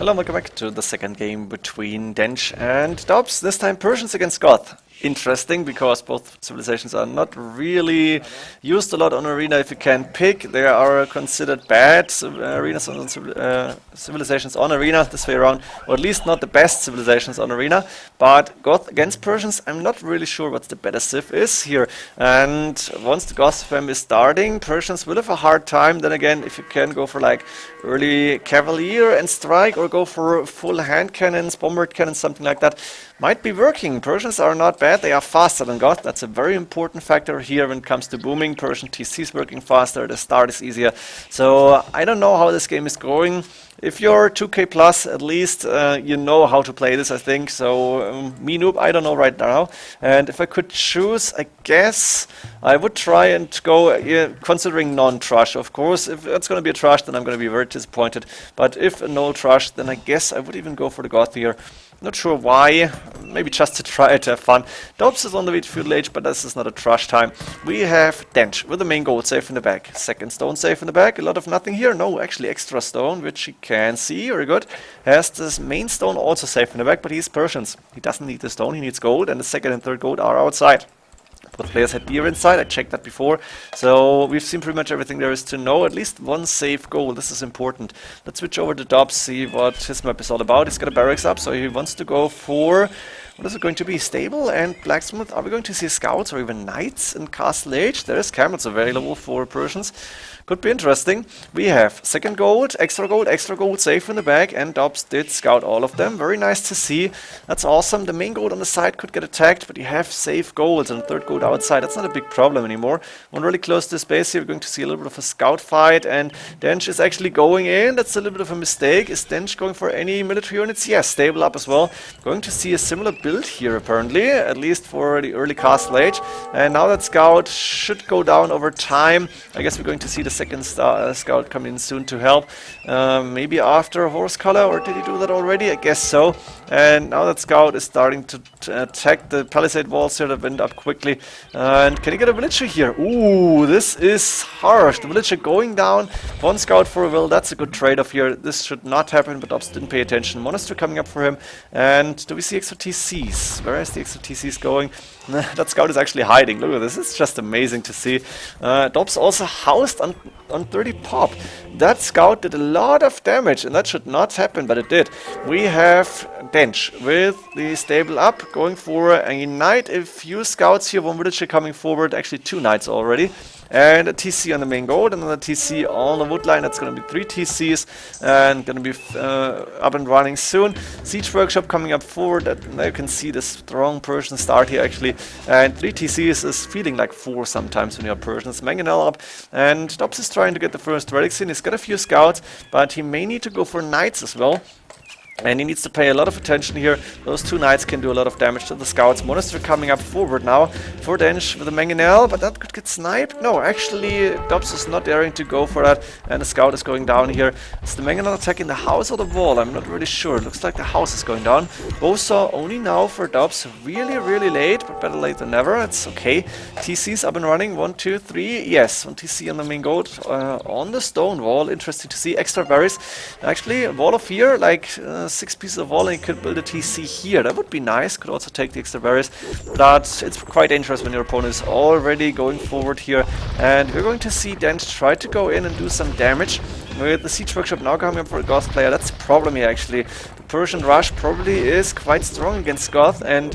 Hello and welcome back to the second game between Dench and Dobbs. This time Persians against Goths. Interesting because both civilizations are not really used a lot on Arena if you can pick. They are considered bad civilizations on Arena this way around, or at least not the best civilizations on Arena. But Goth against Persians, I'm not really sure what the better civ is here. And once the Goth fam is starting, Persians will have a hard time. Then again, if you can go for like early cavalier and strike, or go for full hand cannons, bombard cannons, something like that, might be working. Persians are not bad. They are faster than Goth. That's a very important factor here when it comes to booming. Persian TC is working faster. The start is easier. So I don't know how this game is going. If you're 2k plus, at least you know how to play this, I think. So me noob, I don't know right now. And if I could choose, I guess I would try and go considering non-trash. Of course, if it's going to be a trash, then I'm going to be very disappointed. But if a no trash, then I guess I would even go for the Goth here. Not sure why, maybe just to try to have fun. Dobbs is on the way to feudal age, but this is not a trash time. We have Dench with the main gold safe in the back. Second stone safe in the back, a lot of nothing here. No, actually extra stone, which he can see, very good. Has this main stone also safe in the back, but he's Persians. He doesn't need the stone, he needs gold, and the second and third gold are outside. Both players had deer inside, I checked that before. So we've seen pretty much everything there is to know. At least one safe goal, this is important. Let's switch over to Dobbs, see what his map is all about. He's got a barracks up, so he wants to go for... What is it going to be? Stable and blacksmith? Are we going to see scouts or even knights in Castle Age? There is camels available for Persians. Could be interesting. We have second gold, extra gold safe in the bag, and Dobbs did scout all of them. Very nice to see. That's awesome. The main gold on the side could get attacked, but you have safe golds and third gold outside. That's not a big problem anymore. One really close to this base here, we're going to see a little bit of a scout fight, and Dench is actually going in. That's a little bit of a mistake. Is Dench going for any military units? Yes, stable up as well. Going to see a similar build here apparently, at least for the early Castle Age. And now that scout should go down over time. I guess we're going to see the second scout come in soon to help. Maybe after horse color, or did he do that already? I guess so. And now that scout is starting to attack the palisade walls here that went up quickly. And can he get a villager here? Ooh, this is harsh. The villager going down. One scout for a will. That's a good trade-off here. This should not happen, but Dobbs didn't pay attention. Monastery coming up for him. And do we see extra TCs? Where is the extra TCs going? That scout is actually hiding. Look at this. It's just amazing to see. Dobbs also housed on 30 pop. That scout did a lot of damage, and that should not happen, but it did. We have Dench with the stable up, going for a knight. A few scouts here, one villager coming forward, actually two knights already. And a TC on the main gold, and another TC on the wood line. That's going to be 3 TCs, and going to be up and running soon. Siege Workshop coming up forward. Now you can see the strong Persian start here actually. And 3 TCs is feeling like 4 sometimes when you're Persians. Mangonel up, and Dobbs is trying to get the first relics in. He's got a few scouts, but he may need to go for knights as well. And he needs to pay a lot of attention here. Those 2 knights can do a lot of damage to the scouts. Monastery coming up forward now for Dench with the Mangonel, but that could get sniped. No, actually, Dobbs is not daring to go for that, and the scout is going down here. Is the Mangonel attacking the house or the wall? I'm not really sure. It looks like the house is going down. Bosa only now for Dobbs. Really, really late, but better late than never. It's okay. TC's up and running. 1, 2, 3. Yes, 1 TC on the main gold. On the stone wall. Interesting to see. Extra berries. Actually, Wall of Fear, like... 6 pieces of wall, and you could build a TC here. That would be nice. Could also take the extra berries, but it's quite dangerous when your opponent is already going forward here. And we're going to see Dench try to go in and do some damage. With the Siege Workshop now coming up for a Goth player, that's a problem here actually. The Persian rush probably is quite strong against Goth, and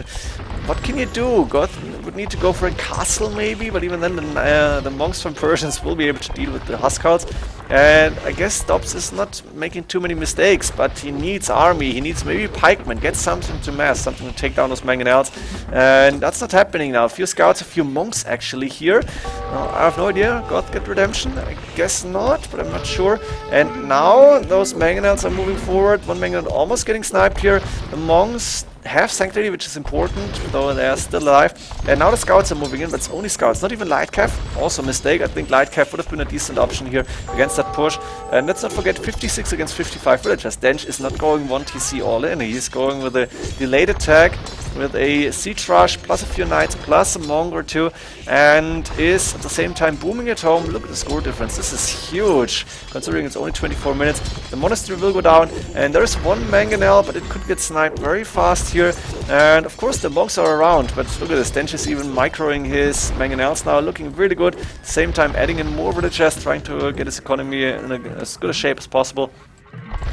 what can you do? Goth would need to go for a castle maybe, but even then the monks from Persians will be able to deal with the Huskarls. And I guess Dobbs is not making too many mistakes, but he needs army, he needs maybe pikemen, get something to mass, something to take down those mangonels. And that's not happening now. A few scouts, a few monks actually here. I have no idea. Goth get redemption? I guess not, but I'm not sure. And now those mangonels are moving forward. One mangonel almost getting sniped here. The monks have sanctity, which is important, though they are still alive. And now the scouts are moving in, but it's only scouts, not even light cav. Also a mistake. I think light cav would have been a decent option here against that push. And let's not forget 56 against 55 villagers. Dench is not going 1 TC all in. He's going with a delayed attack. with a siege rush, plus a few knights, plus a monk or two, and is at the same time booming at home. Look at the score difference. This is huge, considering it's only 24 minutes. The monastery will go down, and there is one mangonel, but it could get sniped very fast here. And of course the monks are around, but look at this. Dench is even microing his mangonels now, looking really good. Same time adding in more villagers, trying to get his economy in as good a shape as possible.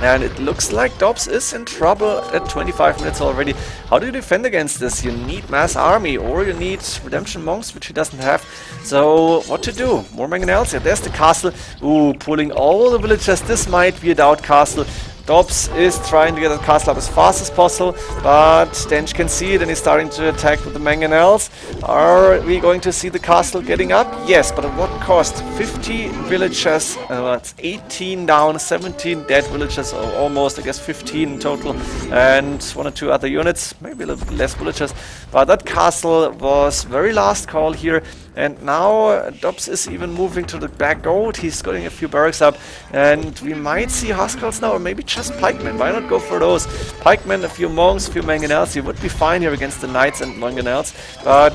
And it looks like Dobbs is in trouble at 25 minutes already. How do you defend against this? You need mass army, or you need redemption monks, which he doesn't have. So what to do? More mangonels? Yeah, there's the castle. Ooh, pulling all the villagers. This might be a doubt castle. Dobbs is trying to get the castle up as fast as possible, but Dench can see it and he's starting to attack with the mangonels. Are we going to see the castle getting up? Yes, but at what cost? 50 villagers, that's 18 down, 17 dead villagers, or almost, I guess 15 in total, and one or two other units, maybe a little bit less villagers. But that castle was very last call here. And now Dobbs is even moving to the back goat. He's getting a few barracks up, and we might see Huskarls now, or maybe just pikemen. Why not go for those? Pikemen, a few monks, a few mangonels. He would be fine here against the knights and mangonels. But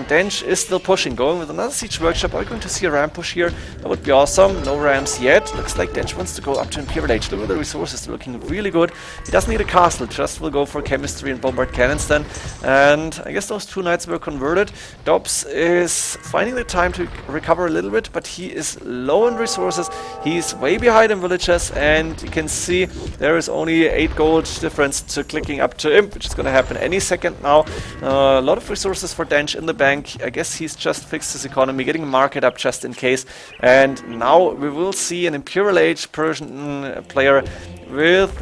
Dench is still pushing, going with another siege workshop. Are we going to see a ram push here? That would be awesome. No rams yet. Looks like Dench wants to go up to Imperial Age. Look at the resources. They're looking really good. He doesn't need a castle. Just will go for chemistry and bombard cannons then. And I guess those two knights were converted. Dobbs is finding the time to recover a little bit, but he is low on resources. He's way behind in villages, and you can see there is only 8 gold difference to clicking up to him, which is going to happen any second now. A lot of resources for Dench in the bank. I guess he's just fixed his economy, getting a market up just in case. And now we will see an Imperial Age Persian player with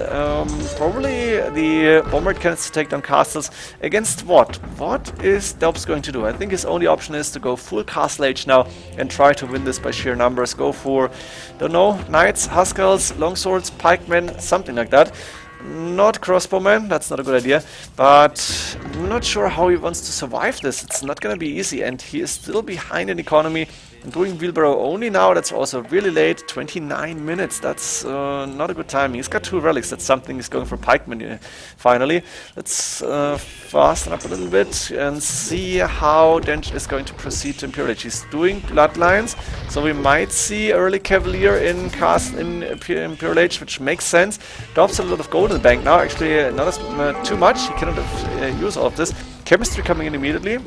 probably the bombard cannons to take down castles. Against what? What is Dobbs going to do? I think his only option is to go full castle age now and try to win this by sheer numbers. Go for, don't know, knights, huskarls, longswords, pikemen, something like that. Not crossbowmen, that's not a good idea, but I'm not sure how he wants to survive this. It's not going to be easy, and he is still behind in economy. And doing wheelbarrow only now, that's also really late, 29 minutes, that's not a good timing. He's got 2 relics, that's something. He's going for pikemen finally. Let's fasten up a little bit and see how Dench is going to proceed to Imperial Age. He's doing bloodlines, so we might see early cavalier in Imperial Age, which makes sense. Dobbs has a lot of gold in the bank now, actually not as too much. He cannot use all of this. Chemistry coming in immediately.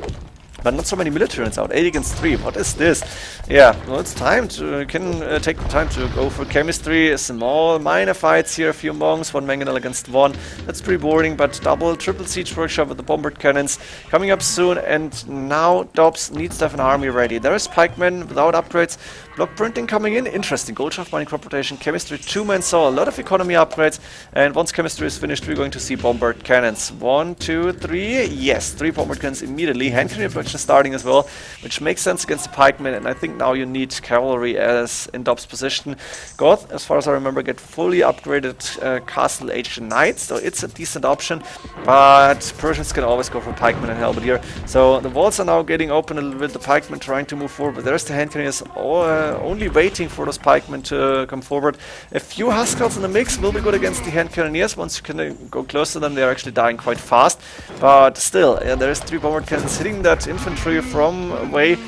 But not so many military units out. 8 against 3. What is this? Yeah, well, it's time to take the time to go for chemistry. Small minor fights here. A few monks, 1 mangonel against 1. That's pretty boring, but double, triple siege workshop with the bombard cannons coming up soon. And now Dobbs needs to have an army ready. There is pikemen without upgrades. Block printing coming in. Interesting. Gold shaft mining crop rotation. Chemistry 2-man saw. A lot of economy upgrades. And once chemistry is finished, we're going to see bombard cannons. 1, 2, 3. Yes, 3 bombard cannons immediately. Hand cannon production starting as well, which makes sense against the pikemen, and I think now you need cavalry as in Dobbs' position. Goth, as far as I remember, get fully upgraded castle age knights, so it's a decent option, but Persians can always go for pikemen and halberdier. So the walls are now getting open a little bit, the pikemen trying to move forward, but there's the hand cannoneers only waiting for those pikemen to come forward. A few huskarls in the mix will be good against the hand cannoneers. Once you can go close to them, they're actually dying quite fast, but still, there's 3 bombard cannons hitting that infantry from away,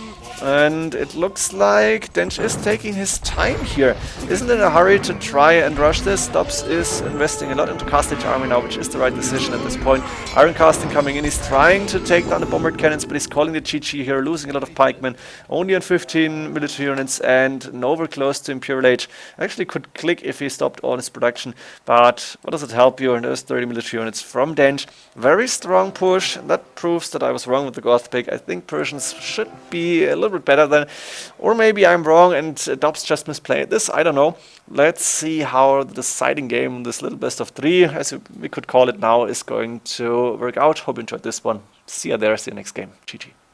and it looks like Dench is taking his time here. Isn't in a hurry to try and rush this. Dobbs is investing a lot into castle army now, which is the right decision at this point. Iron casting coming in, he's trying to take down the bombard cannons, but he's calling the GG here, losing a lot of pikemen, only on 15 military units and nowhere close to Imperial Age. Actually could click if he stopped all his production, but what does it help you? And there's 30 military units from Dench. Very strong push. That proves that I was wrong with the Goth pick. I think Persians should be a little bit better than, or maybe I'm wrong and Dobbs just misplayed this. I don't know. Let's see how the deciding game, this little best of 3, as we could call it now, is going to work out. Hope you enjoyed this one. See you there. See you next game. GG.